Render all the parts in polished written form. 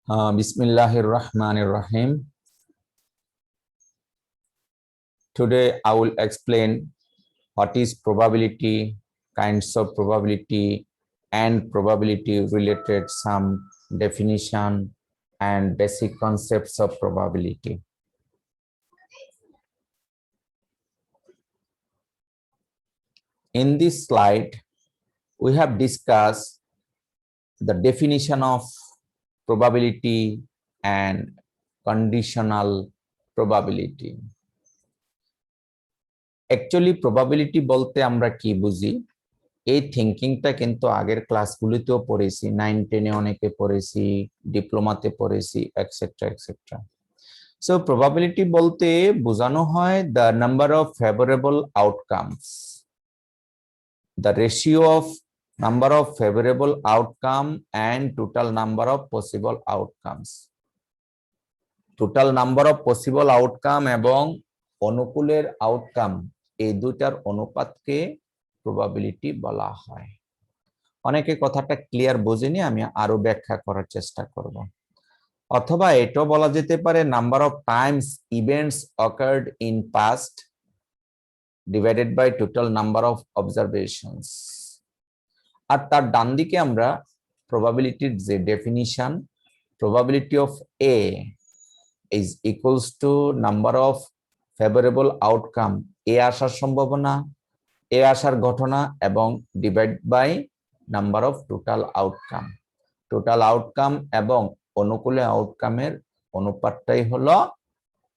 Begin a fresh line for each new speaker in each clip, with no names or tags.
Bismillahir Rahmanir Rahim. Today I will explain what is probability, kinds of probability, and probability related some definition and basic concepts of probability. In this slide, we have discussed the definition of probability and conditional probability. Actually, probability বলতে আমরা কি বুঝি? এই থিংকিংটা কিন্তু আগের ক্লাসগুলিতেও পড়েছি, 9-10-এ অনেকে পড়েছি, ডিপ্লোমাতে পড়েছি, এটসেট্রা এটসেট্রা। সো প্রবাবিলিটি বলতে বোঝানো হয় the number of favourable outcomes, the ratio of number of favourable outcome and total number of possible outcomes. Total number of possible outcome এবং অনুকূলের আউটকাম, এই দুটার অনুপাতকে প্রবাবিলিটি বলা হয়। অনেকে কথাটা ক্লিয়ার বোঝেনি, আমি আরো ব্যাখ্যা করার চেষ্টা করব। অথবা এটাও বলা যেতে পারে number of times events occurred in past divided by total number of observations. আর তার ডান দিকে আমরা প্রবাবিলিটির যে definition, probability of A is equals to number of favourable outcome, A আসার সম্ভাবনা, এ আসার ঘটনা, এবং divide by number of total outcome. Total outcome এবং অনুকূলে আউটকামের অনুপাতটাই হলো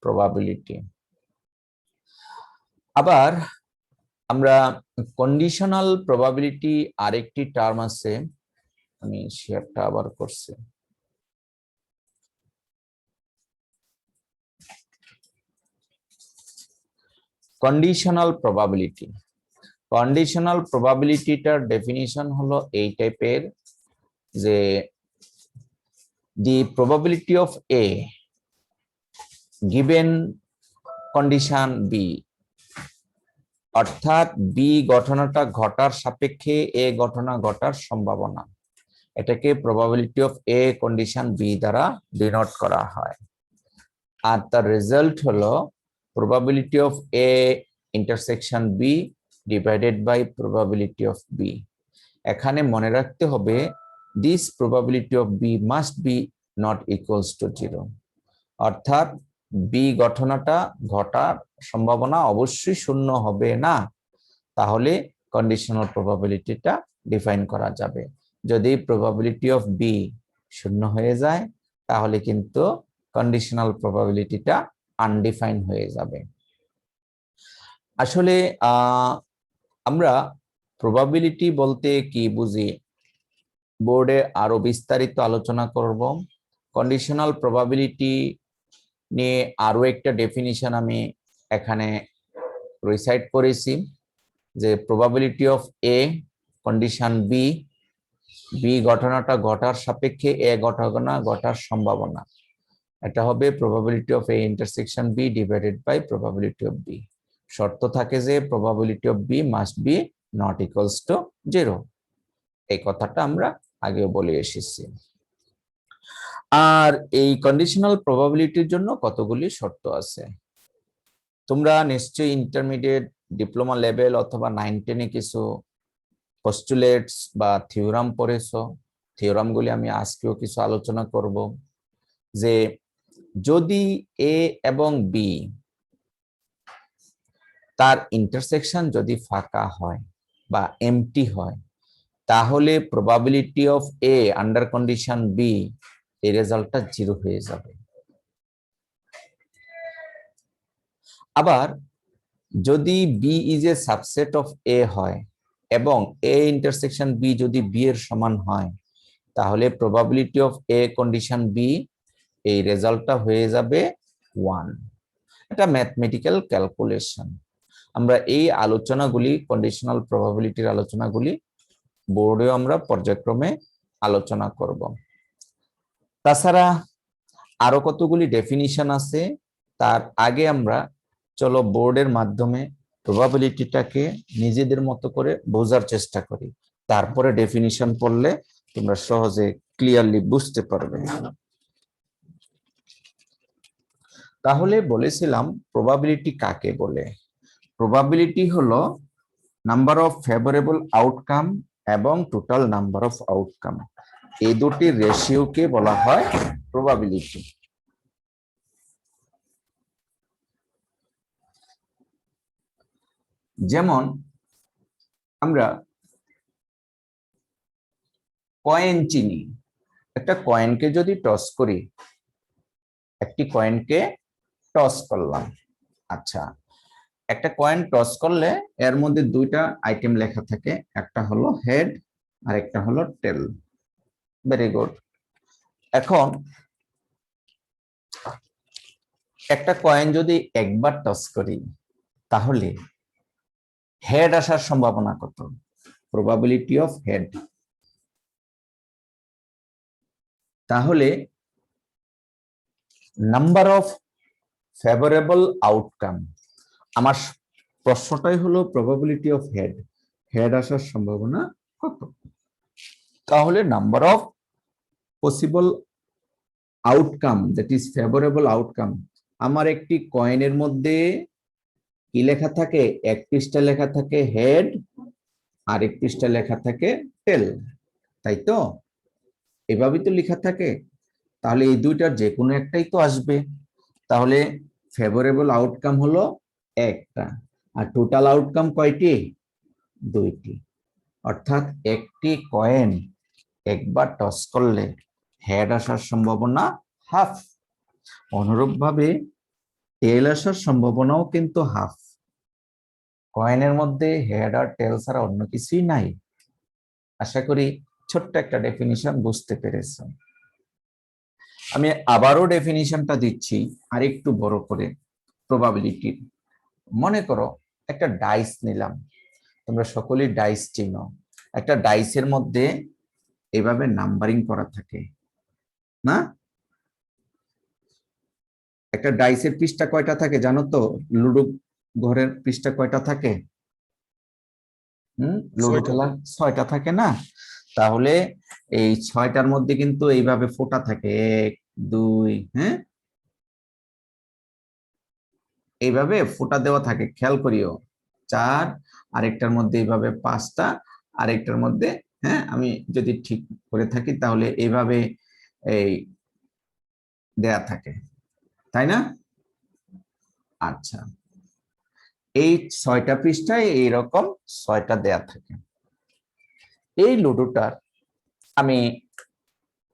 প্রবাবিলিটি। আবার আমরা কন্ডিশনাল প্রবাবিলিটি আরেকটি টার্ম আছে, আমি শেয়ারটা আবার করছি। কন্ডিশনাল প্রবাবিলিটি, কন্ডিশনাল প্রবাবিলিটিটার ডেফিনিশন হলো এই টাইপের যে the probability of A given condition B, অর্থাৎ বি ঘটনাটা ঘটার সাপেক্ষে এ ঘটনা ঘটার সম্ভাবনা, এটাকে probability of A condition B দ্বারা ডিনোট করা হয়। আর তার রেজাল্ট হলো probability of A intersection B divided by probability of B. এখানে মনে রাখতে হবে this probability of B must be not equals to 0, অর্থাৎ বি ঘটনাটা ঘটার সম্ভাবনা অবশ্যই শূন্য হবে না, তাহলে কন্ডিশনাল প্রবাবিলিটিটা ডিফাইন করা যাবে। যদি প্রবাবিলিটি অফ বি শূন্য হয়ে যায় তাহলে কিন্তু কন্ডিশনাল প্রবাবিলিটিটা আনডিফাইন হয়ে যাবে। আসলে আমরা প্রবাবিলিটি বলতে কি বুঝি বোর্ডে আরো বিস্তারিত আলোচনা করব। কন্ডিশনাল প্রবাবিলিটি নিয়ে আরো একটা ডেফিনিশন আমি এখানে রিসাইট করেছি, যে probability of A condition B, B ঘটনাটা ঘটার সাপেক্ষে এ ঘটনা ঘটার সম্ভাবনা, এটা হবে probability of A intersection B divided by probability of B. শর্ত থাকে যে probability of B must be not equals to 0, এই কথাটা আমরা আগেও বলে এসেছি। আর এই কন্ডিশনাল প্রবাবিলিটির জন্য কতগুলি শর্ত আছে। তোমরা নিশ্চয়ই ইন্টারমিডিয়েট, ডিপ্লোমা লেভেল অথবা 9-10-এ কিছু পস্টুলেটস বা থিওরাম পড়েছো। থিওরামগুলি আমি আজকেও কিছু আলোচনা করব। যে যদি এ এবং বি তার ইন্টারসেকশন যদি ফাঁকা হয় বা এমটি হয়, তাহলে probability of A under condition B এই রেজাল্টটা 0 হয়ে যাবে। আবার যদি B is a subset of A হয় এবং এ ইন্টারসেকশন বি যদি বি এর সমান হয়, তাহলে probability of A condition B এই রেজাল্টটা হয়ে যাবে 1। এটা ম্যাথমেটিক্যাল ক্যালকুলেশন। আমরা এই আলোচনাগুলি, কন্ডিশনাল প্রবাবিলিটির আলোচনাগুলি বোর্ডেও আমরা পর্যায়ক্রমে আলোচনা করব। তাছাড়া আরো কতগুলি ডেফিনিশন আছে, তার আগে আমরা চলো বোর্ডের মাধ্যমে প্রবাবিলিটিটাকে নিজেদের মতো করে বোঝার চেষ্টা করি, তারপরে ডেফিনিশন পড়লে তোমরা সহজে ক্লিয়ারলি বুঝতে পারবে। তাহলে বলেছিলাম প্রবাবিলিটি কাকে বলে। প্রবাবিলিটি হলো নাম্বার অফ ফেভারেবল আউটকাম এবং টোটাল নাম্বার অফ আউটকাম, এই দুটি রেশিওকে বলা হয় প্রবাবিলিটি। যেমন আমরা কয়েন চিনি, একটা কয়েনকে যদি টস করি, একটি কয়েনকে টস করলাম, আচ্ছা একটা কয়েন টস করলে এর মধ্যে দুইটা আইটেম লেখা থাকে, একটা হলো হেড আর একটা হলো টেল। Very good. এখন একটা কয়েন যদি একবার টস করি তাহলে হেড আসার সম্ভাবনা কত? Probability of head. তাহলে নাম্বার অফ ফেভারেবল আউটকাম, আমার প্রশ্নটাই হলো প্রবাবিলিটি অফ হেড, হেড আসার সম্ভাবনা কত? তাহলে number of possible outcome, that is favourable outcome, আমার একটি কয়েনের মধ্যে কি লেখা থাকে? এক পৃষ্ঠা লেখা থাকে হেড আর এক পৃষ্ঠা লেখা থাকে টেল, তাই তো? এভাবেই তো লেখা থাকে। তাহলে এই দুইটার যে কোনো একটাই তো আসবে। তাহলে ফেভারেবল আউটকাম হলো একটা, আর টোটাল আউটকাম কয়টি? দুইটি। অর্থাৎ একটি কয়েন একবার টস করলে হেড আসার সম্ভাবনা হাফ, অনুরূপভাবে টেল আসার সম্ভাবনাও কিন্তু হাফ। কয়েনের মধ্যে হেড আর টেল ছাড়া অন্য কিছুই নাই। আশা করি ছোট্ট একটা ডেফিনিশন বুঝতে পেরেছ। আমি আবারও ডেফিনিশনটা দিচ্ছি আরেকটু বড় করে প্রবাবিলিটির। মনে করো একটা ডাইস নিলাম, তোমরা সকলেই ডাইস চিনো। একটা ডাইসের মধ্যে এভাবে নাম্বারিং করা থাকে না? একটা ডাইসের পৃষ্ঠা কয়টা থাকে জানো তো? লুডো ঘরের পৃষ্ঠা কয়টা থাকে? লুডো খেলা 6টা থাকে না? তাহলে এই 6টার মধ্যে কিন্তু এইভাবে ফোঁটা থাকে, 1 2, হ্যাঁ এইভাবে ফোঁটা দেওয়া থাকে, খেয়াল করিও। 4, আরেকটার মধ্যে এইভাবে 5টা, আরেকটার মধ্যে, হ্যাঁ আমি যদি ঠিক করে থাকি তাহলে এইভাবে এই দেয়া থাকে, তাই না? আচ্ছা, এই 6টা পৃষ্ঠায় এইরকম 6টা দেয়া থাকে। এই লুডোটার আমি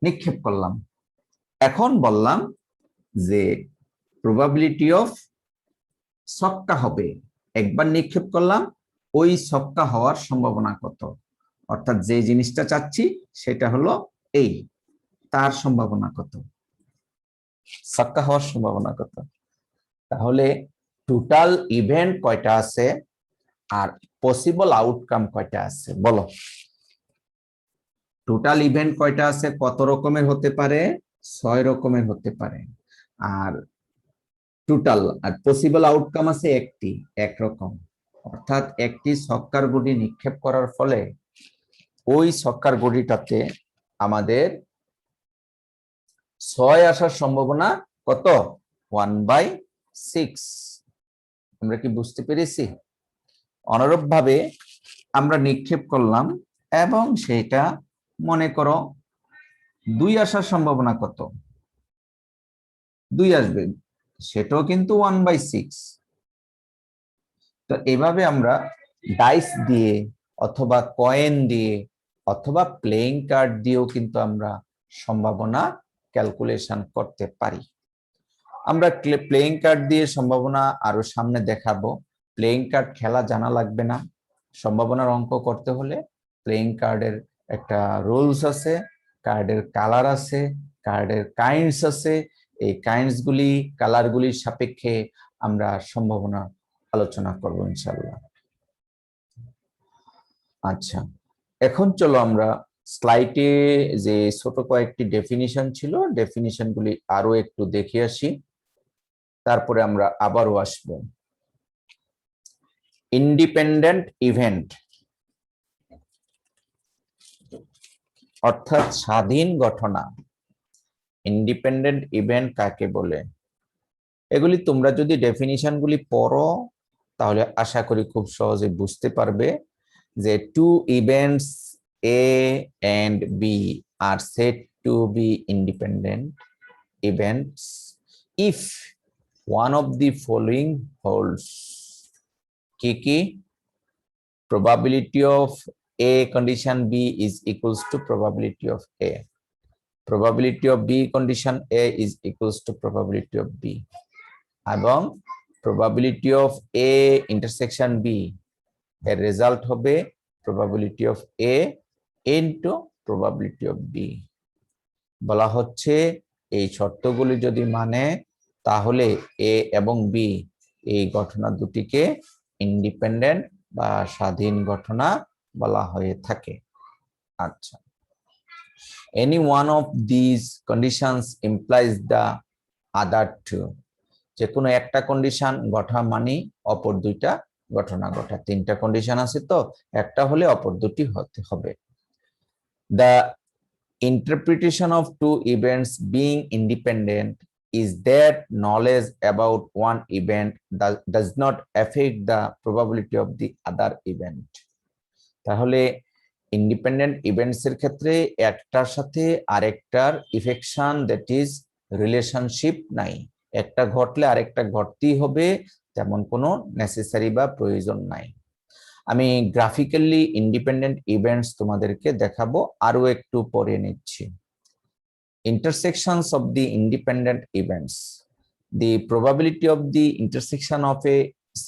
নিক্ষেপ করলাম, এখন বললাম যে প্রবাবিলিটি অফ ছক্কা হবে, একবার নিক্ষেপ করলাম, ওই ছক্কা হওয়ার সম্ভাবনা কত? অর্থাৎ যে জিনিসটা চাচ্ছি সেটা হলো এই, তার সম্ভাবনা কত? ছক্কা হওয়ার সম্ভাবনা কত? তাহলে টোটাল ইভেন্ট কয়টা আছে আর পসিবল আউটকাম কয়টা আছে বলো? টোটাল ইভেন্ট কয়টা আছে? কত রকমের হতে পারে? 6 রকমের হতে পারে। আর টোটাল আর পসিবল আউটকাম আছে একটি, একরকম। অর্থাৎ একটি ছক্কার গুটি নিক্ষেপ করার ফলে ওই ছক্কার গুটিটাতে আমাদের 6 আসার সম্ভাবনা কত? 1/6। আমরা কি বুঝতে পেরেছি? অনুরূপ ভাবে আমরা নিক্ষেপ করলাম এবং সেটা মনে করো 2 আসার সম্ভাবনা কত? 2 আসবে, সেটাও কিন্তু 1/6। তো এভাবে আমরা ডাইস দিয়ে অথবা কয়েন দিয়ে অথবা প্লেইং কার্ড দিয়েও কিন্তু আমরা সম্ভাবনা ক্যালকুলেশন করতে পারি। আমরা প্লেইং কার্ড দিয়ে সম্ভাবনা আরো সামনে দেখাবো। প্লেইং কার্ড খেলা জানা লাগবে না, সম্ভাবনার অঙ্ক করতে হলে প্লেইং কার্ডের একটা রুলস আছে, কার্ডের কালার আছে, কার্ডের কাইন্ডস আছে, এই কাইন্ডস গুলি কালারগুলির সাপেক্ষে আমরা সম্ভাবনা আলোচনা করব ইনশাআল্লাহ। আচ্ছা, এখন চলো আমরা স্লাইডে যে ছোট কয়েকটি ডেফিনিশন ছিল, ডেফিনিশন গুলি আরো একটু দেখে আসি, তারপরে আমরা আবারও আসব। ইন্ডিপেন্ডেন্ট ইভেন্ট অর্থাৎ স্বাধীন ঘটনা। ইন্ডিপেন্ডেন্ট ইভেন্ট কাকে বলে? এগুলি তোমরা যদি ডেফিনিশন গুলি পড়ো তাহলে আশা করি খুব সহজে বুঝতে পারবে যে two events A and B are said to be independent events if one of the following holds কি probability of A condition B is equals to probability of A. Probability of B condition A is equals to probability of B. এবং probability of A intersection B এর result হবে probability of A into probability of B. বলা হচ্ছে এই শর্তগুলি যদি মানে তাহলে A এবং B এই ঘটনা দুটিকে ইন্ডিপেন্ডেন্ট বা স্বাধীন ঘটনা বলা হয়ে থাকে। আচ্ছা, any one of these conditions implies the other two. যে কোনো একটা কন্ডিশন ঘটা মানে অপর দুইটা ঘটনা ঘটা। তিনটা কন্ডিশন আছে তো, একটা হলে অপর দুটি হতে হবে। The interpretation of two events being independent is that knowledge about one event does not affect the probability of the other event. তাহলে ইন্ডিপেন্ডেন্ট ইভেন্টস এর ক্ষেত্রে একটার সাথে আরেকটার ইফেকশন দ্যাট ইজ রিলেশনশিপ নাই। একটা ঘটলে আরেকটা ঘটতেই হবে তেমন কোনো নেসেসারি বা প্রয়োজন নাই। আমি গ্রাফিক্যালি ইন্ডিপেন্ডেন্ট ইভেন্টস তোমাদেরকে দেখাবো, আরো একটু পরে নিচ্ছি। Intersections of the independent events. The probability of the intersection of a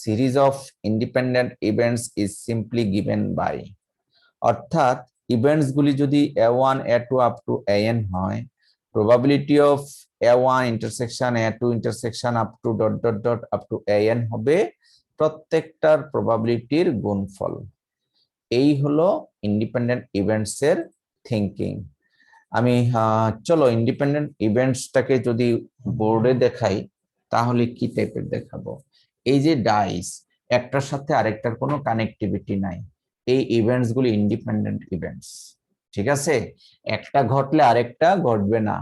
series of independent events is simply given by, অর্থাৎ ইভেন্টস গুলি যদি a1 a2 up to an হয়, probability of a1 intersection a2 intersection up to ... up to an হবে প্রত্যেকটার প্রবাবিলিটির গুণফল। এই হলো independent events এর থিংকিং। আমি চলো ইন্ডিপেন্ডেন্ট ইভেন্টসটাকে যদি বোর্ডে দেখাই তাহলে কি টাইপের দেখাবো। এই যে ডাইস, একটার সাথে আরেকটার কোনো কানেক্টিভিটি নাই, এই ইভেন্টস গুলি ইন্ডিপেন্ডেন্ট ইভেন্টস। ঠিক আছে, একটা ঘটলে আরেকটা ঘটবে না।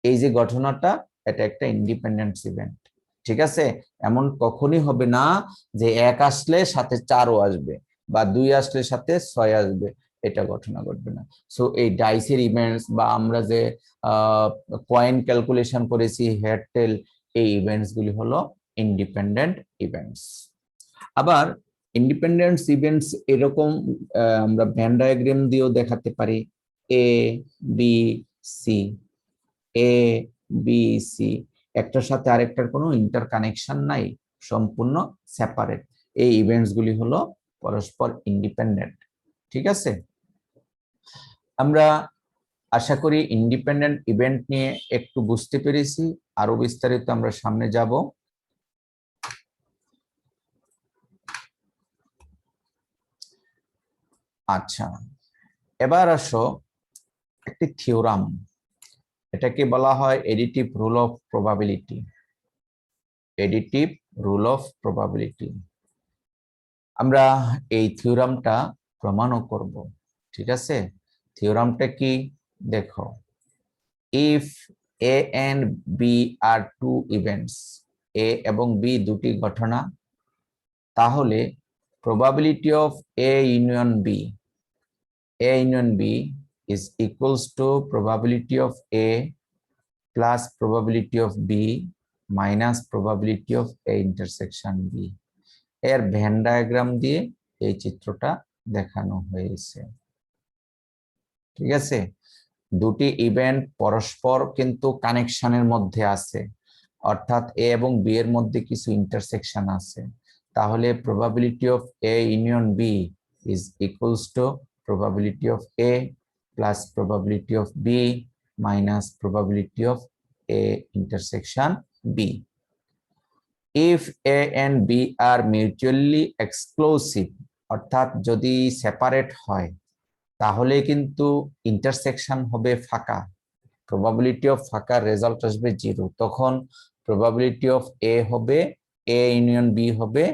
এই যে ঘটনাটা, এটা একটা ইন্ডিপেন্ডেন্ট ইভেন্ট। ঠিক আছে, এমন কখনই হবে না যে এক আসলে সাথে 4ও আসবে বা 2 আসলে সাথে 6 আসবে, এটা ঘটনা ঘটবে না। সো এই ডাইসের ইভেন্টস বা আমরা যে কয়েন ক্যালকুলেশন করেছি হেড টেল, এই ইভেন্টস গুলি হলো ইন্ডিপেন্ডেন্ট ইভেন্টস। আবার ইন্ডিপেন্ডেন্স ইভেন্টস এরকম আমরা ভেন ডায়াগ্রাম দিয়েও দেখাতে পারি। এ B C, A B C, একটার সাথে আরেকটার কোনো ইন্টার কানেকশন নাই, সম্পূর্ণ সেপারেট। এই ইভেন্টস গুলি হলো পরস্পর ইন্ডিপেন্ডেন্ট। ঠিক আছে, আমরা আশা করি ইন্ডিপেন্ডেন্ট ইভেন্ট নিয়ে একটু বুঝতে পেরেছি। আরো বিস্তারিত আমরা সামনে যাব। আচ্ছা, এবার আসো একটি থিওরাম, এটাকে বলা হয় additive rule of probability. Additive rule of probability আমরা এই থিওরামটা প্রমাণও করব। ঠিক আছে, থিওরামটা কি দেখো, if A and B are two events, A এবং বি দুটি ঘটনা, তাহলে probability of A union B, A union B is equals to probability of A plus probability of B minus probability of A intersection B. এর Venn diagram দিয়ে এই চিত্রটা দেখানো হয়েছে। ঠিক আছে, দুটি ইভেন্ট পরস্পর কিন্তু কানেকশনের মধ্যে আছে, অর্থাৎ এ এবং বি এর মধ্যে কিছু ইন্টারসেকশন আছে। তাহলে probability of A union B is equals to probability of A plus probability of B minus probability of A intersection B. If A and B are mutually exclusive, অর্থাৎ যদি সেপারেট হয় তাহলে কিন্তু ইন্টারসেকশন হবে ফাঁকা, probability of ফাঁকা result আসবে 0। তখন probability of A হবে A union B হবে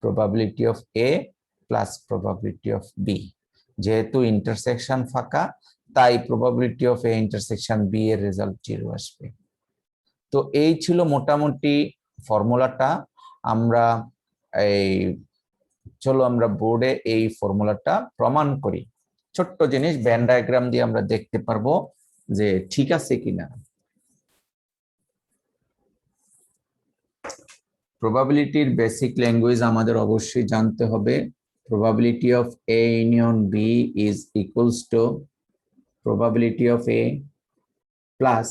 probability of A plus probability of B। যেহেতু ইন্টারসেকশন ফাঁকা তাই probability of A intersection B এর রেজাল্ট 0 আসবে। তো এই ছিল মোটামুটি ফর্মুলাটা আমরা এই চলো আমরা বোর্ডে এই ফর্মুলাটা প্রমাণ করি। ছোট্ট জিনিস, ভেন ডায়াগ্রাম দিয়ে আমরা দেখতে পারবো যে ঠিক আছে কিনা। প্রবাবিলিটির বেসিক ল্যাঙ্গুয়েজ আমাদের অবশ্যই জানতে হবে। Probability of A union B is equals to probability of A plus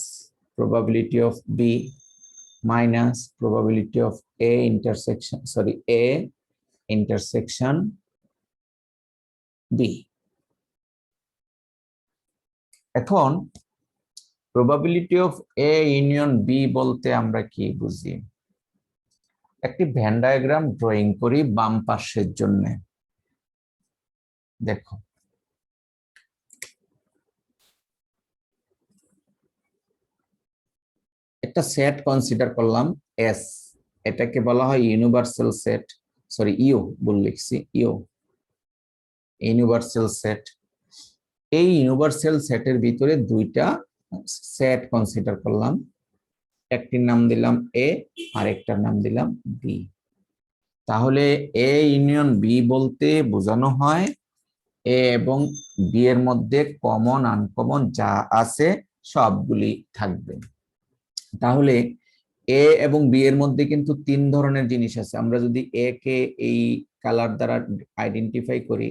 probability of B minus probability of A intersection B. এখন probability of A union B বলতে আমরা কি বুঝি? একটি ভেন ডায়াগ্রাম ড্রয়িং করি বাম পাশের জন্য। দেখো, একটা সেট কনসিডার করলাম এস, এটাকে বলা হয় ইউনিভার্সাল সেট, সরি ইউ বল লিখছি, ইউনিভার্সাল সেট। এই ইউনিভার্সাল সেটের ভিতরে দুইটা সেট কনসিডার করলাম, একটির নাম দিলাম এ আর একটার নাম দিলাম বি। তাহলে এ ইউনিয়ন বি বলতে বোঝানো হয় এ এবং বি এর মধ্যে কমন আনকমন যা আছে সবগুলি থাকবে। তাহলে এ এবং বি এর মধ্যে কিন্তু তিন ধরনের জিনিস আছে। আমরা যদি এ কে এই কালার দ্বারা আইডেন্টিফাই করি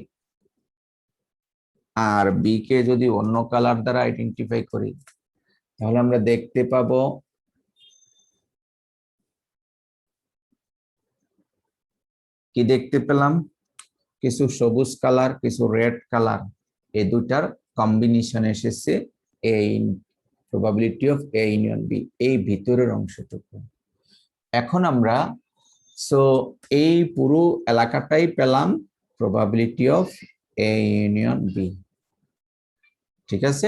আর বি কে যদি অন্য কালার দ্বারা আইডেন্টিফাই করি, তাহলে আমরা দেখতে পাবো কি দেখতে পেলাম, কিছু সবুজ কালার কিছু রেড কালার, এই দুটার কম্বিনেশন এসেছে এই probability of A union B, এই ভিতরের অংশটুকু। এখন আমরা এই পুরো এলাকাটাই পেলাম probability of A union B, ঠিক আছে,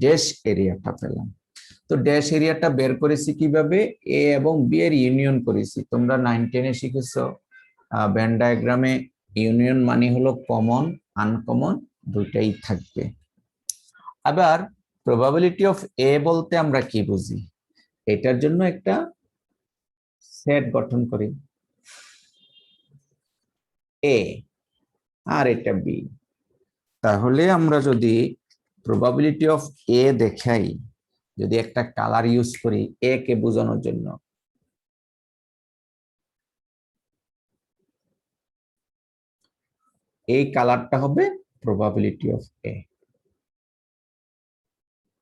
ড্যাশ এরিয়াটা পেলাম। তো ড্যাশ এরিয়াটা বের করেছি কিভাবে, এ এবং বি এর ইউনিয়ন করেছি। তোমরা 9-10-এ শিখেছো ভেন ডায়াগ্রামে ইউনিয়ন মানে হলো কমন আনকমন দুইটাই থাকবে। আবার প্রবাবিলিটি অফ এ বলতে আমরা কি বুঝি, এটার জন্য একটা সেট গঠন করি, এ আর এটা বি। তাহলে আমরা যদি প্রবাবিলিটি অফ এ দেখাই, যদি একটা কালার ইউজ করি এ কে বোঝানোর জন্য, এই কালারটা হবে প্রবাবিলিটি অফ এ,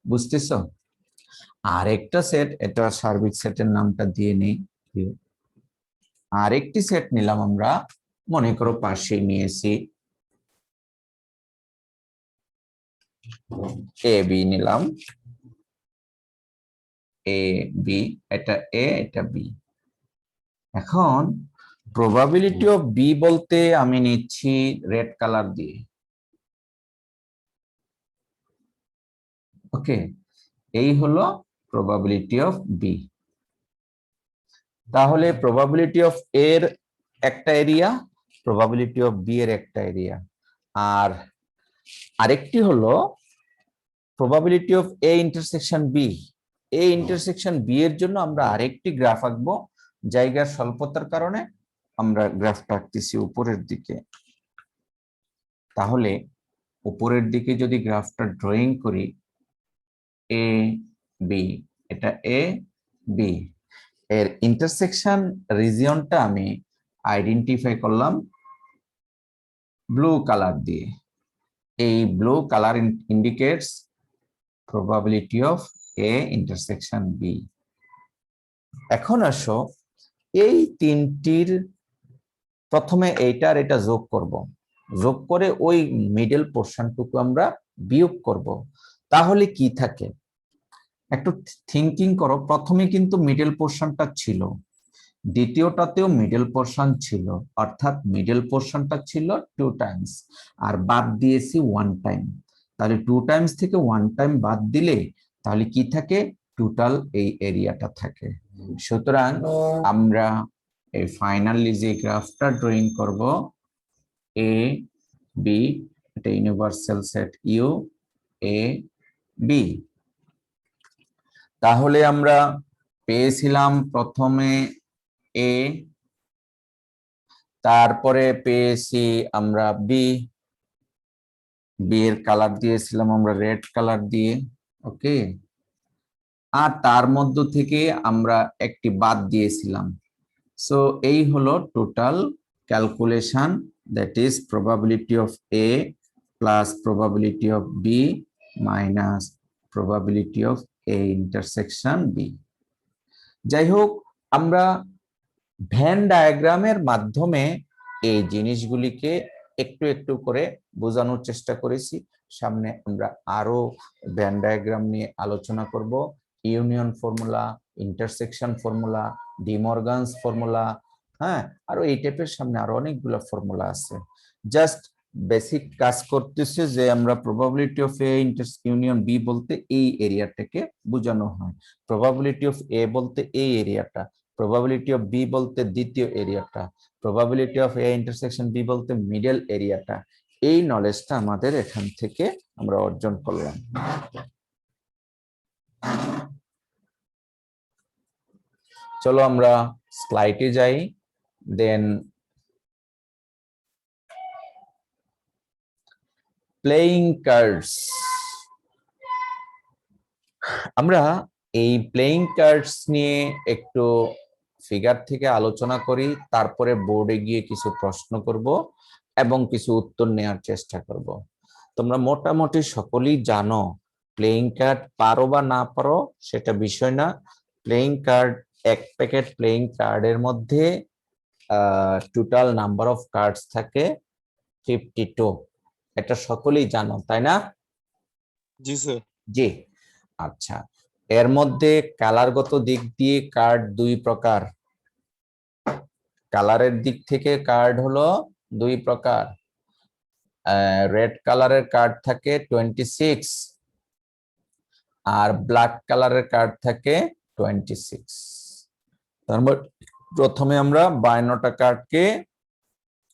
বুঝতেছ? আর একটা সেট, এটা সার্বিক সেটের নামটা দিয়ে নেই, আর একটি সেট নিলাম আমরা, মনে করো পাশে নিয়েছি এ বি নিলাম, এ বি, এটা এ এটা বি। এখন প্রবাবিলিটি অফ বি বলতে আমি নিচ্ছি রেড কালার দিয়ে, ওকে, এই হলো প্রবাবিলিটি অফ বি। তাহলে প্রবাবিলিটি অফ এর একটা এরিয়া, প্রবাবিলিটি অফ বি এর একটা এরিয়া, আর আরেকটি হলো probability of A intersection B. A intersection B এর জন্য আমরা আরেকটি গ্রাফ আঁকবো, জায়গার স্বল্পতার কারণে আমরা গ্রাফটা আঁকতেছি উপরের দিকে। তাহলে উপরের দিকে যদি গ্রাফটা ড্রয়িং করি, এ বি, এটা এ বি, এর ইন্টারসেকশন রিজিয়নটা আমি আইডেন্টিফাই করলাম ব্লু কালার দিয়ে। এই blue colour indicates probability of A intersection B. এখন আসো এই তিনটির প্রথমে এইটা আর এটা যোগ করব, যোগ করে ওই মিডল পোর্শনটুকু আমরা বিয়োগ করব। তাহলে কি থাকে একটু থিঙ্কিং করো। প্রথমে কিন্তু মিডল পোর্শনটা ছিল, দ্বিতীয়টাতেও মিডল পোর্শন ছিল, অর্থাৎ মিডল পোর্শনটা ছিল 2 টাইমস আর বাদ দিয়েছি 1 টাইম। তাহলে 2 টাইমস থেকে 1 টাইম বাদ দিলে তাহলে কি থাকে, টোটাল এই এরিয়াটা থাকে। সুতরাং আমরা এই ফাইনালি যে গ্রাফটা ড্রয়িং করব, এ বি, এটা universal set U A B, তাহলে আমরা পেয়েছিলাম প্রথমে এ, তারপরে পেয়েছি আমরা বি, বি এর কালার দিয়েছিলাম আমরা রেড কালার দিয়ে, ওকে। আর তার মধ্য থেকে আমরা একটি বাদ দিয়েছিলাম। সো এই হলো total calculation, that is probability of A plus probability of B minus probability of A intersection B. যাই হোক, আমরা ভেন ডায়াগ্রামের মাধ্যমে এই জিনিসগুলিকে একটু একটু করে বোঝানোর চেষ্টা করেছি। সামনে আমরা আরো ভেন ডায়াগ্রাম নিয়ে আলোচনা করব, union formula, intersection formula, De Morgan's formula, হ্যাঁ, আরো এই টাইপের সামনে আরো অনেকগুলো ফর্মুলা আছে। জাস্ট বেসিক কাজ করতেছে যে আমরা probability of A union B বলতে এই এরিয়াটাকে বোঝানো হয়, প্রবাবিলিটি অফ এ বলতে এই এরিয়াটা, প্রবাবিলিটি অফ বি বলতে দ্বিতীয় এরিয়াটা, probability of A intersection B বলতে মিডল এরিয়াটা। এই নলেজটা আমাদের এখান থেকে আমরা অর্জন করলাম। চলো আমরা স্লাইডে যাই। দেন প্লেইং কার্ডস, আমরা এই প্লেইং কার্ডস নিয়ে একটু ফিগার থেকে আলোচনা করি, তারপরে বোর্ডে গিয়ে কিছু প্রশ্ন করব এবং কিছু উত্তর নেওয়ার চেষ্টা করব। তোমরা মোটামুটি সকলেই জানো, প্লেইং কার্ড পারো বা না পারো সেটা বিষয় না। প্লেইং কার্ড, এক প্যাকেট প্লেইং কার্ডের মধ্যে টোটাল নাম্বার অফ কার্ডস থাকে 52। এটা সকলেই জানো, তাই না?
জি স্যার।
জি, আচ্ছা। এর মধ্যে কালারগত দিক দিয়ে কার্ড দুই প্রকার। কালারের দিক থেকে কার্ড হলো দুই প্রকার। রেড কালারের কার্ড থাকে 26 আর ব্ল্যাক কালারের কার্ড থাকে 26। তারপর প্রথমে আমরা 52টা কার্ডকে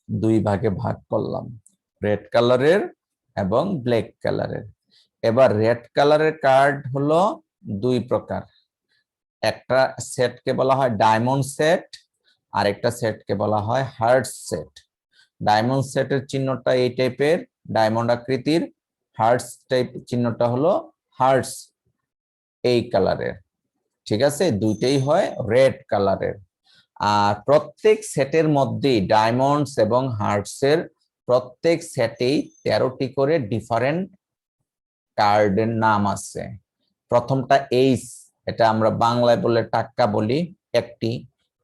দুই ভাগে ভাগ করলাম, রেড কালারের এবং ব্ল্যাক কালারের। এবার রেড কালারের কার্ড হলো দুই প্রকার, একটা সেটকে বলা হয় ডায়মন্ড সেট, আর একটা সেটকে বলা হয় হার্টস সেট। ডায়মন্ড সেটের চিহ্নটা এই টাইপের, ডায়মন্ড আকৃতির। হার্টস টাইপ চিহ্নটা হলো হার্টস এই কালারের, ঠিক আছে? দুইটাই হয় রেড কালারের। আর প্রত্যেক সেটের মধ্যেই ডায়মন্ডস এবং হার্টস এর প্রত্যেক সেটেই 13টি করে ডিফারেন্ট কার্ডের নাম আছে। প্রথমটা এইস, এটা আমরা বাংলায় বলে টাক্কা বলি, একটি।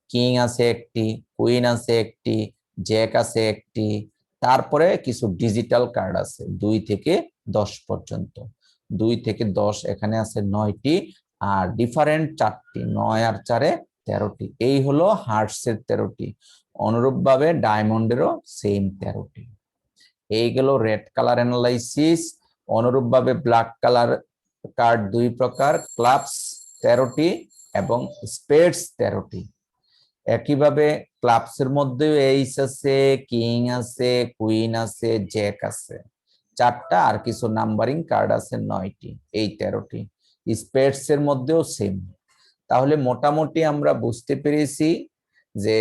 কিং আছে একটি, কুইন আছে একটি, জ্যাক আছে একটি। তারপরে কিছু ডিজিটাল কার্ড আছে 2 থেকে 10 পর্যন্ত। 2 থেকে 10 এখানে আছে 9টি, আর ডিফারেন্ট 4টি, 9 আর 4-এ 13টি। এই হলো হার্টস এর 13টি। অনুরূপ ভাবে ডায়মন্ডেরও সেম 13টি। এই গেল রেড কালার অ্যানালাইসিস। অনুরূপ ভাবে ব্ল্যাক কালার কার্ড দুই প্রকার, ক্লাবস 13টি এবং স্পেডস 13টি। একইভাবে ক্লাবসের মধ্যে এইস আছে, কিং আছে, কুইন আছে, জ্যাক আছে 4টা, আর কিছু নাম্বারিং কার্ড আছে 9টি, এই 13টি। স্পেডস এর মধ্যেও সেম। তাহলে মোটামুটি আমরা বুঝতে পেরেছি যে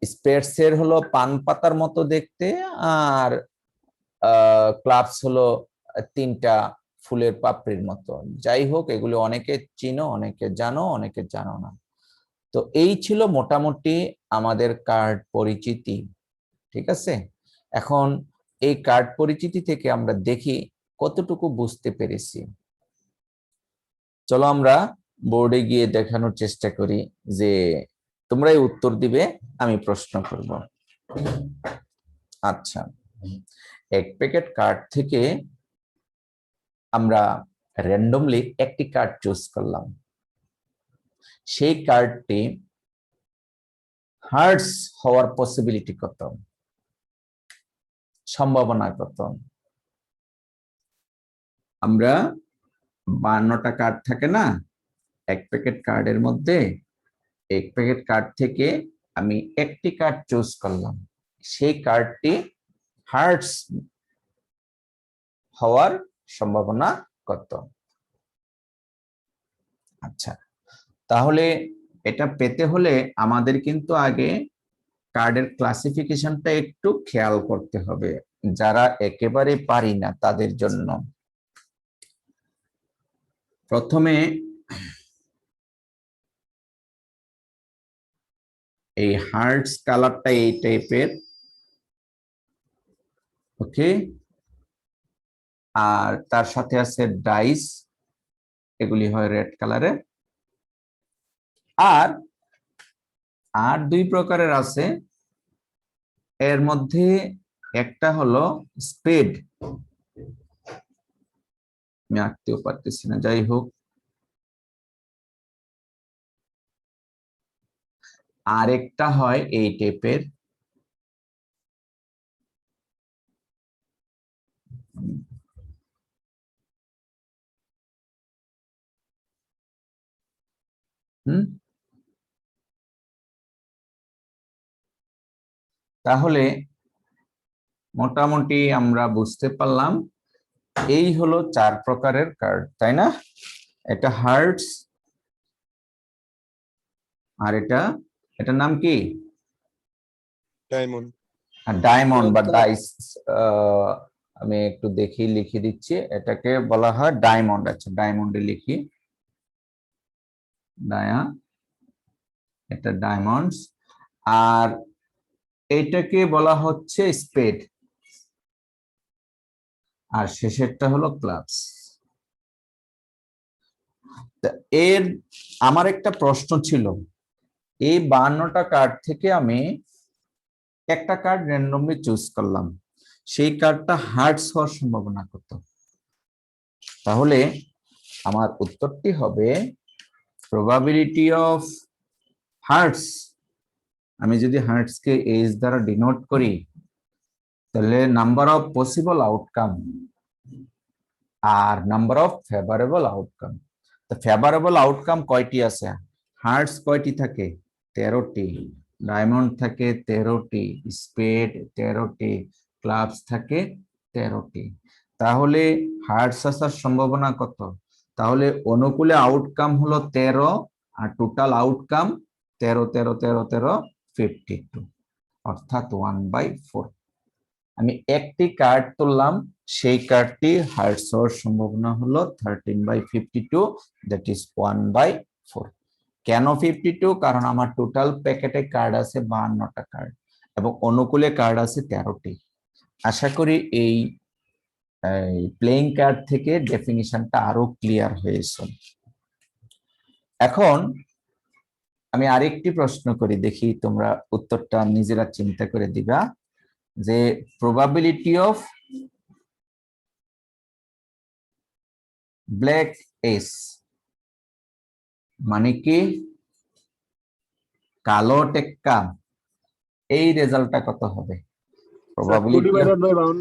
স্পেডস এর হলো পান পাতার মতো দেখতে, আর ক্লাবস হলো 3টা ফুলের পাপড়ির মতো। যাই হোক, এগুলো অনেকে চিনো, অনেকে জানো, অনেকে জানো না। তো এই ছিল মোটামুটি আমাদের কার্ড পরিচিতি, ঠিক আছে? এখন এই কার্ড পরিচিতি থেকে আমরা দেখি কতটুকু বুঝতে পেরেছি। চলো আমরা বোর্ডে গিয়ে দেখানোর চেষ্টা করি যে তোমরাই উত্তর দিবে, আমি প্রশ্ন করব। আচ্ছা, এক প্যাকেট কার্ড থেকে আমরা র্যান্ডমলি একটি কার্ড চুজ করলাম। সেই কার্ডটি হার্টস হওয়ার পসিবিলিটি কত, সম্ভাবনা কত? আমরা 52টা কার্ড থাকে না এক প্যাকেট কার্ডের মধ্যে, এক প্যাকেট কার্ড থেকে আমি একটি কার্ড চুজ করলাম, সেই কার্ডটি হার্টস হওয়ার সম্ভাবনা কত? আচ্ছা, তাহলে এটা পেতে হলে আমাদের কিন্তু আগে কার্ডের ক্লাসিফিকেশনটা একটু খেয়াল করতে হবে, যারা একেবারে পারি না তাদের জন্য। প্রথমে এই হার্টস কালারটা এই টাইপের, ওকে, আর তার সাথে আছে ডাইস, এগুলি হয় রেড কালারের। আর আর দুই প্রকারের আছে, এর মধ্যে একটা হলো স্পেড, আমি আঁকতেও পারতেছি না, যাই হোক। আরেকটা হয় এই টাইপের, তাহলে মোটামুটি আমরা বুঝতে পারলাম এই হলো 4 প্রকারের কার্ড, তাই না? এটা হার্টস, আর এটার নাম কি?
ডায়মন্ড।
ডায়মন্ড বা ডাইস। আমি একটু দেখি, লিখে দিচ্ছি, এটাকে বলা হয় ডায়মন্ড। আচ্ছা, ডায়মন্ডে লিখি, এটা ডায়মন্ডস। আর এটাকে বলা হচ্ছে স্পেড, আর শেষেরটা হলো ক্লাবস। এর আমার একটা প্রশ্ন ছিল, এই 52টা কার্ড থেকে আমি একটা কার্ড র্যান্ডমলি চুজ করলাম, সেই কার্ডটা হার্টস হওয়ার সম্ভাবনা কত? তাহলে আমার উত্তরটি হবে প্রবাবিলিটি অফ হার্টস। আমি যদি হার্টস কে এইচ দ্বারা ডিনোট করি, তাহলে নাম্বার অফ পসিবল আউটকাম আর নাম্বার অফ ফেভারেবল আউটকাম। তো ফেভারেবল আউটকাম কয়টি আছে? হার্টস কয়টি থাকে? 13টি, ডায়মন্ড থাকে 13টি, স্পেড 13টি, ক্লাবস থাকে 13টি। তাহলে হার্টস আসার সম্ভাবনা কত? তাহলে অনুকূলে আউটকাম হলো 13, আর টোটাল আউটকাম 13 13 13 13 52, অর্থাৎ 1/4। আমি একটি কার্ড তুললাম, সেই কার্ডটি হার্টস হওয়ার সম্ভাবনা হলো 13/52, দ্যাট ইজ 1/4। কেন 52? কারণ আমার টোটাল প্যাকেটে কার্ড আছে 52টা কার্ড এবং অনুকূলে কার্ড আছে 13টি। আশা করি এই প্লেইং কার্ড থেকে ডেফিনিশনটা আরো ক্লিয়ার হয়েছে। এখন আমি আরেকটি প্রশ্ন করি, দেখি তোমরা উত্তরটা নিজেরা চিন্তা করে দিবা, যে প্রবাবিলিটি অফ ব্ল্যাক এস মানে কি? কালো টেক্কা, এই রেজাল্টটা কত হবে? প্রবাবিলিটি 2/52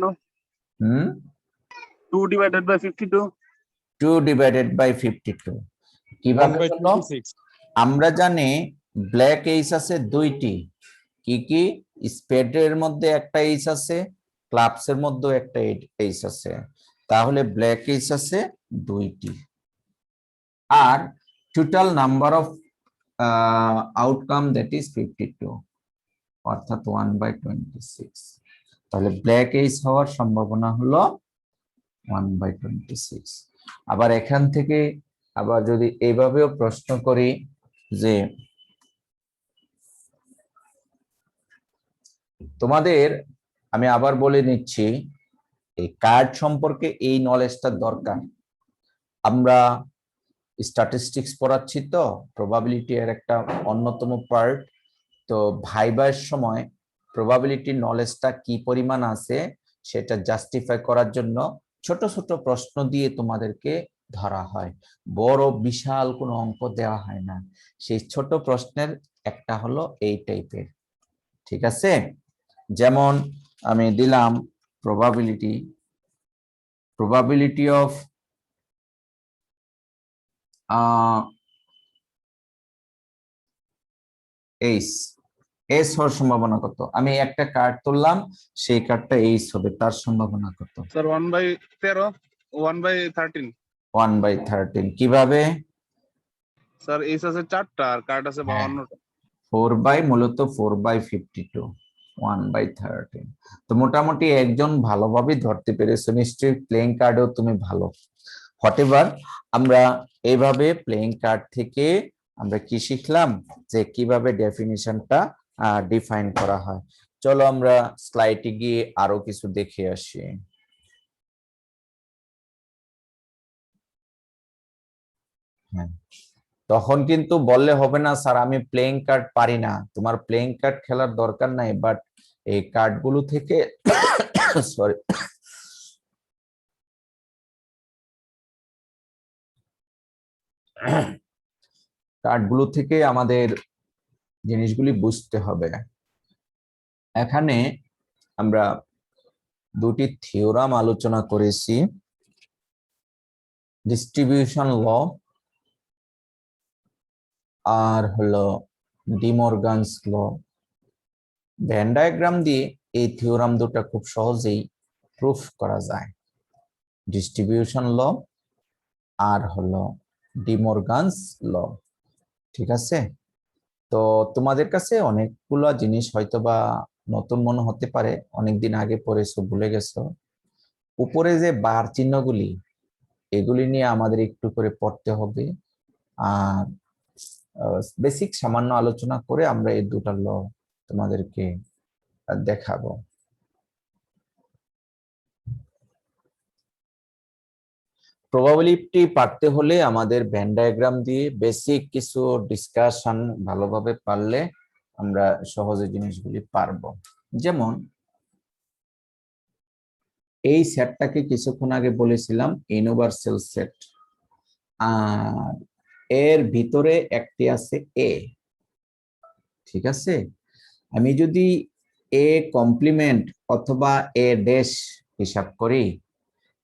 কিভাবে হলো?
1/26।
আমরা জানি ব্ল্যাক এইস আছে 2টি, কি কি? স্পেডের মধ্যে একটা এইস আছে, ক্লাবসের মধ্যে একটা এইস আছে, তাহলে ব্ল্যাক এইস আছে 2টি। আর total number of outcome that is 52, অর্থাৎ 1/26। তাহলে ব্ল্যাক এইস হওয়ার সম্ভাবনা হলো 1/26। আবার এখান থেকে আবার যদি এইভাবেও প্রশ্ন করি যে তোমাদের, আমি আবার বলে নিচ্ছি, এই কার্ড সম্পর্কে এই নলেজটা দরকার। আমরা স্ট্যাটিস্টিক্স পড়াচ্ছি, তো প্রবাবিলিটি এর একটা অন্যতম পার্ট। তো ভাইবার সময় প্রবাবিলিটি নলেজটা কি পরিমাণ আছে সেটা জাস্টিফাই করার জন্য ছোট ছোট প্রশ্ন দিয়ে তোমাদেরকে ধরা হয়, বড় বিশাল কোনো অঙ্ক দেওয়া হয় না। সেই ছোট প্রশ্নের একটা হলো এই টাইপের, ঠিক আছে? যেমন আমি দিলাম প্রবাবিলিটি অফ এইস, এস হওয়ার সম্ভাবনা কত? আমি একটা কার্ড তুললাম, সেই কার্ডটা এইস হবে, তার সম্ভাবনা কত?
স্যার 1/13, 1/13।
1/13 কিভাবে?
স্যার এস আছে 4টা আর কার্ড আছে 52টা।
4 বাই মূলত 4/52, 1/13। তো মোটামুটি একজন ভালোভাবে ধরতে পেরেছো নিশ্চয়ই। প্লেইং কার্ডেও তুমি ভালো। হোয়াটএভার, আমরা এইভাবে প্লেইং কার্ড থেকে আমরা কি শিখলাম যে কিভাবে ডেফিনিশনটা ডিফাইন করা হয়। চলো আমরা স্লাইডে গিয়ে আরো কিছু দেখে আসি। হ্যাঁ, তখন কিন্তু বললে হবে না স্যার আমি প্লেইং কার্ড পারি না। তোমার প্লেইং কার্ড খেলার দরকার নাই, বাট এই কার্ডগুলো থেকে সরি কার্ডগুলো থেকে আমাদের জিনিসগুলি বুঝতে হবে। এখানে আমরা দুটি থিওরাম আলোচনা করেছি, ডিস্ট্রিবিউশন ল আর হলো ডিমর্গানস ল। ভেন ডায়াগ্রাম দিয়ে এই থিওরাম দুটো খুব সহজেই প্রুফ করা যায়, ডিস্ট্রিবিউশন ল আর হলো ডিমর্গানস ল। ঠিক আছে, তো তোমাদের কাছে অনেকগুলো জিনিস হয়তো বা নতুন মনে হতে পারে, অনেকদিন আগে পড়েছো ভুলে গেছো। উপরে যে বার চিহ্নগুলি, এগুলি নিয়ে আমাদের একটু করে পড়তে হবে। আর বেসিক সামান্য আলোচনা করে আমরা এই দুটা ল তোমাদেরকে দেখাবো। প্রবাবিলিটি পারতে হলে আমাদের ভেন ডায়াগ্রাম দিয়ে বেসিক কিছু ডিসকাশন ভালোভাবে পারলে আমরা সহজে জিনিসগুলি পারবো। যেমন এই সেটটাকে কিছুক্ষণ আগে বলেছিলাম ইউনিভার্সাল সেট, আর এর ভিতরে একটি আছে এ। ঠিক আছে, আমি যদি এ কমপ্লিমেন্ট অথবা এ ড্যাশ হিসাব করি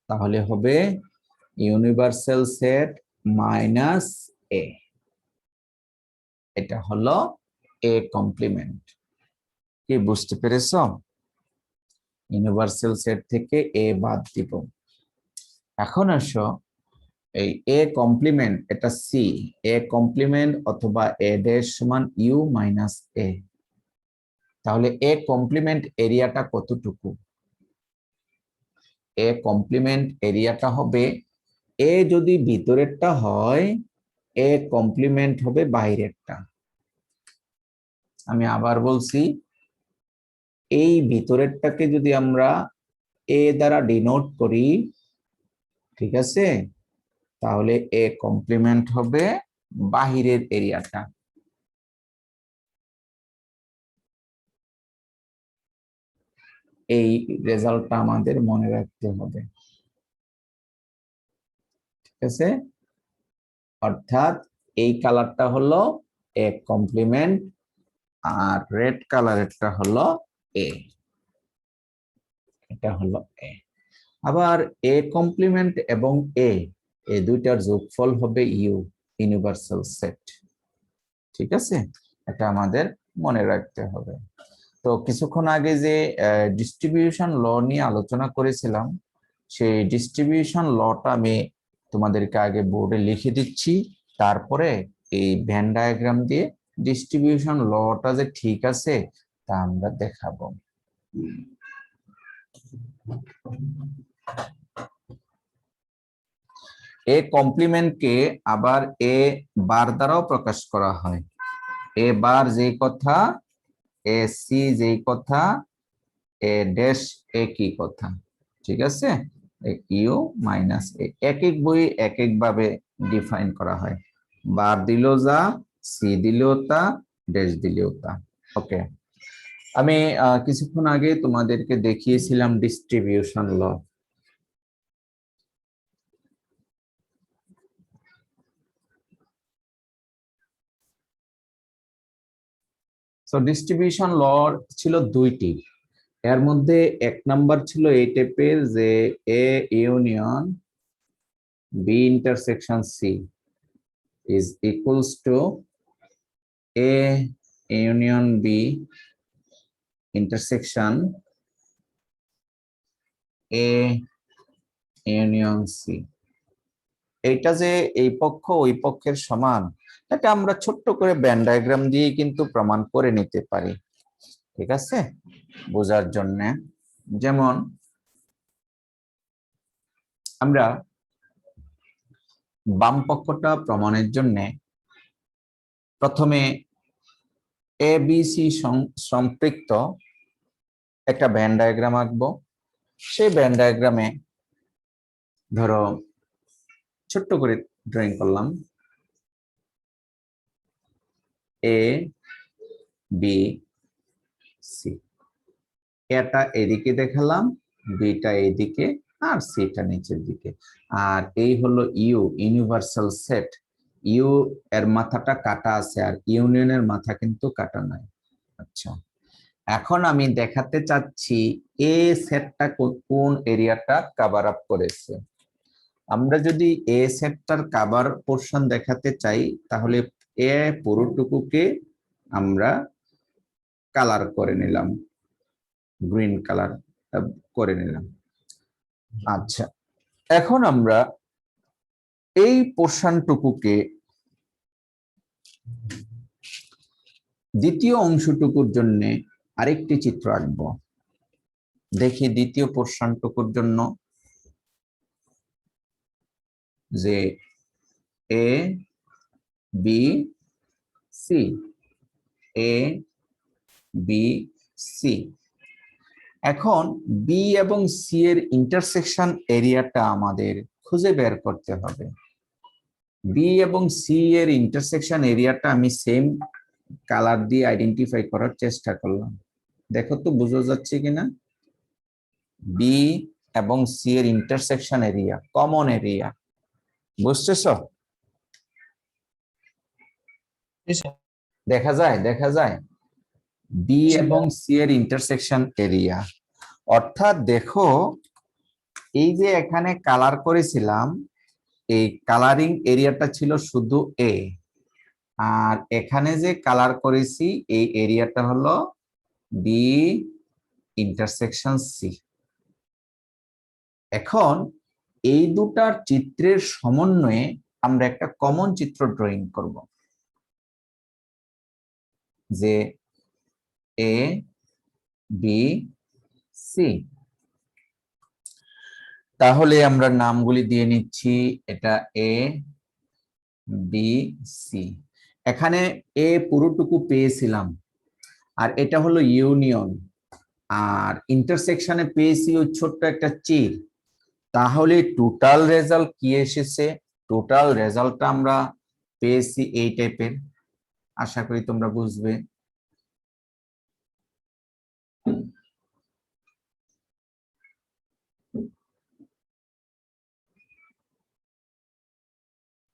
তাহলে হবে ইউনিভার্সাল সেট মাইনাস এ। এটা হলো এ কমপ্লিমেন্ট। কি বুঝতে পেরেছ? ইউনিভার্সাল সেট থেকে এ বাদ দিব। এখন আসো এই এ কমপ্লিমেন্ট, এটা সি, এ কমপ্লিমেন্ট অথবা এ ড্যাশ সমান ইউ মাইনাস এ। তাহলে এ কমপ্লিমেন্ট এরিয়াটা কতটুকু? এ কমপ্লিমেন্ট এরিয়াটা হবে, এ যদি ভিতরেরটা হয় এ কমপ্লিমেন্ট হবে বাইরেরটা। আমি আবার বলছি, এই ভিতরেরটাকে যদি আমরা এ দ্বারা ডিনোট করি, ঠিক আছে, তাহলে এ কমপ্লিমেন্ট হবে বাহিরের এরিয়াটা। এই রেজাল্টটা আমাদের মনে রাখতে হবে। ঠিক আছে, অর্থাৎ এই কালারটা হলো এ কমপ্লিমেন্ট আর রেড কালারেরটা হলো এ। এটা হলো এ। আবার এ কমপ্লিমেন্ট এবং এ, এই দুইটার যোগফল হবে ইউ, ইউনিভার্সাল সেট। ঠিক আছে, এটা আমাদের মনে রাখতে হবে। তো কিছুক্ষণ আগে যে ডিস্ট্রিবিউশন ল নিয়ে আলোচনা করেছিলাম, সেই ডিস্ট্রিবিউশন লটা আমি তোমাদেরকে আগে বোর্ডে লিখে দিচ্ছি, তারপরে এই ভেন ডায়াগ্রাম দিয়ে ডিস্ট্রিবিউশন লটা যে ঠিক আছে তা আমরা দেখাবো। এ কমপ্লিমেন্টকে আবার এ বার দ্বারাও প্রকাশ করা হয়। এ বার যেই কথা, এ সি যেই কথা, এ ড্যাশ একই কথা। ঠিক আছে, ইউ মাইনাস এ এক এক বই এক এক ভাবে ডিফাইন করা হয়। বার দিলেও যা, সি দিলেও তা, ড্যাশ দিলেও তা। ওকে, আমি কিছুক্ষণ আগে তোমাদেরকে দেখিয়েছিলাম ডিস্ট্রিবিউশন ল। সো ডিস্ট্রিবিউশন ল ছিল দুইটি। এর মধ্যে এক নাম্বার ছিল এই টাইপের যে A union B intersection C is equals to A union B intersection A union C. এইটা যে এই পক্ষ ওই পক্ষের সমান, এটা আমরা ছোট্ট করে ব্যান ডায়াগ্রাম দিয়ে কিন্তু প্রমাণ করে নিতে পারি, ঠিক আছে, বোঝার জন্য। যেমন আমরা বাম পক্ষটা প্রমাণের জন্য প্রথমে এ বি সি সম্পৃক্ত একটা ব্যান ডায়াগ্রাম আঁকবো। সেই ব্যান ডায়াগ্রামে ধরো ছোট্ট করে ড্রয়িং করলাম, এ বি সি, এটা এদিকে দেখালাম, বিটা এইদিকে, আর সিটা নিচের দিকে। আর এই হলো ইউ, ইউনিভার্সাল সেট। ইউ এর মাথাটা কাটা আছে, আর ইউনিয়নের মাথা কিন্তু কাটা নাই। আচ্ছা, এখন আমি দেখাতে চাচ্ছি এ সেটটা কোন এরিয়াটা কভার আপ করেছে। আমরা যদি এ সেটটার কভার পোরশন দেখাতে চাই, তাহলে এ পুরোটুকুকে আমরা কালার করে নিলাম, গ্রিন কালার করে নিলাম। আচ্ছা, এখন আমরা এই পোরশনটুকুকে দ্বিতীয় অংশটুকুর জন্য আরেকটি চিত্র আঁকবো। দেখি দ্বিতীয় পোরশনটুকুর জন্য যে এ B C, A B C. এখন বি এবং সি এর ইন্টারসেকশন এরিয়াটা আমাদের খুঁজে বের করতে হবে। বি এবং সি এর ইন্টারসেকশন এরিয়াটা আমি সেম কালার দিয়ে আইডেন্টিফাই করার চেষ্টা করলাম। দেখো তো বোঝা যাচ্ছে কিনা। বি এবং সি এর ইন্টারসেকশন এরিয়া, কমন এরিয়া, বুঝতেছ? দেখা যায়, দেখা যায় বি এবং সি এর ইন্টারসেকশন এরিয়া। অর্থাৎ দেখো, এই যে এখানে কালার করেছিলাম, এই কালারিং এরিয়াটা ছিল শুধু এ, আর এখানে যে কালার করেছি এই এরিয়াটা হলো বি ইন্টারসেকশন সি। এখন এই দুটার চিত্রের সমন্বয়ে আমরা একটা কমন চিত্র ড্রয়িং করব, যে এ বি সি। তাহলে আমরা নামগুলি দিয়ে নিচ্ছি, এটা এ বি সি। এখানে এ পুরোটুকু পেয়েছিলাম, আর এটা হলো ইউনিয়ন, আর ইন্টারসেকশনে পেয়েছি ওই ছোট্ট একটা চির। তাহলে টোটাল রেজাল্ট কি এসেছে? টোটাল রেজাল্টটা আমরা পেয়েছি এই টাইপের। আশা করি তোমরা বুঝবে।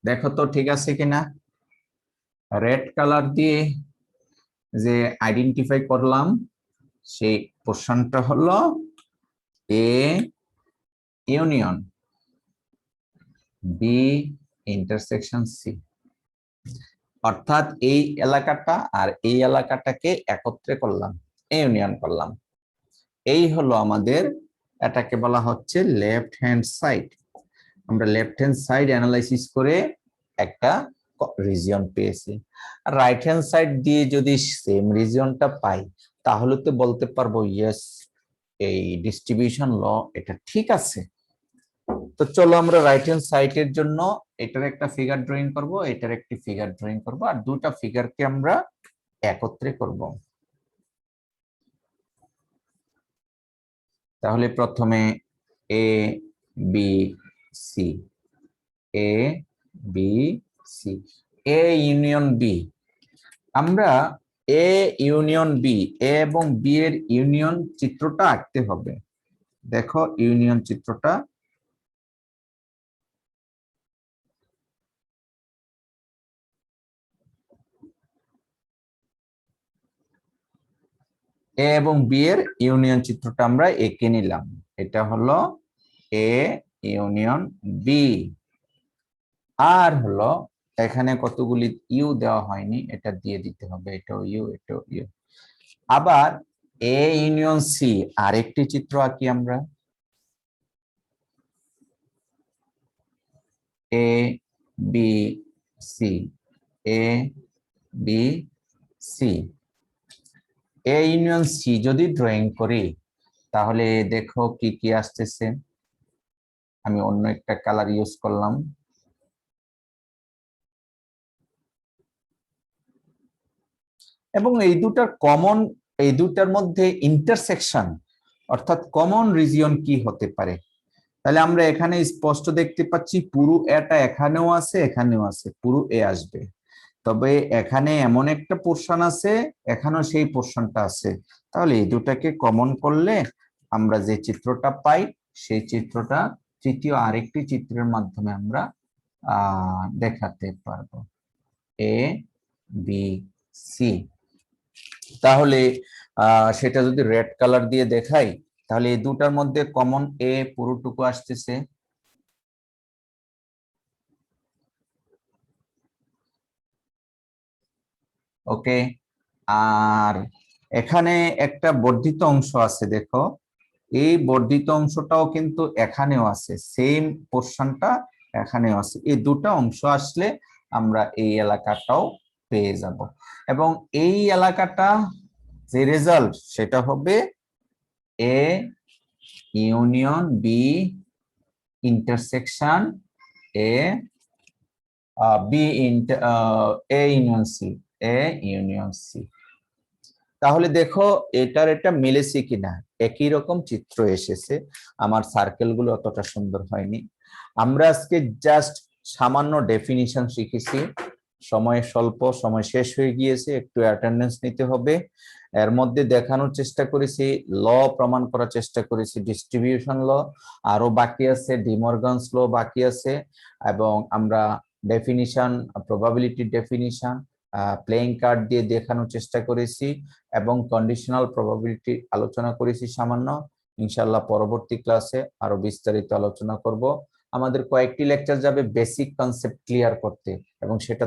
দেখো তো ঠিক আছে কিনা। রেড কালার দিয়ে যে আইডেন্টিফাই করলাম সেই পোরশনটা হলো A union B intersection C. অর্থাৎ এই এলাকাটা আর এই এলাকাটাকে একত্রে করলাম, ইউনিয়ন করলাম। এই হলো আমাদের, এটাকে বলা হচ্ছে লেফট হ্যান্ড সাইড। আমরা লেফট হ্যান্ড সাইড অ্যানালাইসিস করে একটা রিজিয়ন পেয়েছি। আর রাইট হ্যান্ড সাইড দিয়ে যদি সেম রিজিয়নটা পাই, তাহলে তো বলতে পারবো ইয়েস, এই ডিস্ট্রিবিউশন ল এটা ঠিক আছে। তো চলো আমরা রাইট হ্যান্ড সাইডের জন্য এটার একটা ফিগার ড্রয়িং করব, এটার একটি ফিগার ড্রয়িং করব, আর দুটা ফিগারকে আমরা একত্রে করব। তাহলে প্রথমে A B C, A B C, A union B. আমরা এ ইউনিয়ন বি, এ এবং বি এর ইউনিয়ন চিত্রটা আঁকতে হবে। দেখো ইউনিয়ন চিত্রটা, এ এবং বি এর ইউনিয়ন চিত্রটা আমরা এঁকে নিলাম। এটা হলো এ ইউনিয়ন বি। আর হলো এখানে কতগুলি ইউ দেওয়া হয়নি, এটা দিয়ে দিতে হবে, এটাও ইউ, এটাও ইউ। আবার এ ইউনিয়ন সি আরেকটি চিত্র আঁকি আমরা। A B C, A B C. A union C যদি ড্রয়িং করি তাহলে দেখো কি কি আসতেছে। আমি অন্য একটা কালার ইউজ করলাম। এবং এই দুটার কমন, এই দুটার মধ্যে ইন্টারসেকশন অর্থাৎ কমন রিজিয়ন কি হতে পারে। তাহলে আমরা এখানে স্পষ্ট দেখতে পাচ্ছি পুরো এটা এখানেও আছে, এখানেও আছে, পুরো এ আসবে। তবে এখানে এমন একটা পোরশন আছে, এখানেও সেই পোরশনটা আছে। তাহলে এই দুটাকে কমন করলে আমরা যে চিত্রটা পাই সেই চিত্রটা তৃতীয় আরেকটি চিত্রের মাধ্যমে আমরা দেখাতে পারবো। এ বি সি। তাহলে সেটা যদি রেড কালার দিয়ে দেখাই তাহলে এই দুটার মধ্যে কমন এ পুরোটুকু আসতেছে। ওকে, আর এখানে একটা বর্ধিত অংশ আছে, দেখো এই বর্ধিত অংশটাও কিন্তু এখানেও আছে, সেম পোরশনটা এখানেও আছে। এই দুটো অংশ আসলে আমরা এই এলাকাটাও পেয়ে যাব। এবং এই এলাকাটা যে রেজাল্ট সেটা হবে A union B intersection A B A union C, A union C. তাহলে দেখো এটার এটা মিলেছে কিনা, একই রকম চিত্র এসেছে। আমার সার্কেল গুলো অতটা সুন্দর হয়নি। আমরা আজকে জাস্ট সামান্য ডেফিনিশন শিখেছি। সময় স্বল্প, সময় শেষ হয়ে গিয়েছে, একটু অ্যাটেন্ডেন্স নিতে হবে। এর মধ্যে দেখানোর চেষ্টা করেছি, ল প্রমাণ করার চেষ্টা করেছি, ডিস্ট্রিবিউশন ল আরো বাকি আছে, ডিমর্গানস ল বাকি আছে, এবং আমরা definition, probability definition, playing card দিয়ে দেখানোর চেষ্টা করেছি, এবং কন্ডিশনাল প্রবাবিলিটি আলোচনা করেছি সামান্য। ইনশাআল্লাহ পরবর্তী ক্লাসে আরো বিস্তারিত আলোচনা করব। আমাদের কয়েকটি লেকচার যাবে বেসিক কনসেপ্ট ক্লিয়ার করতে, এবং সেটা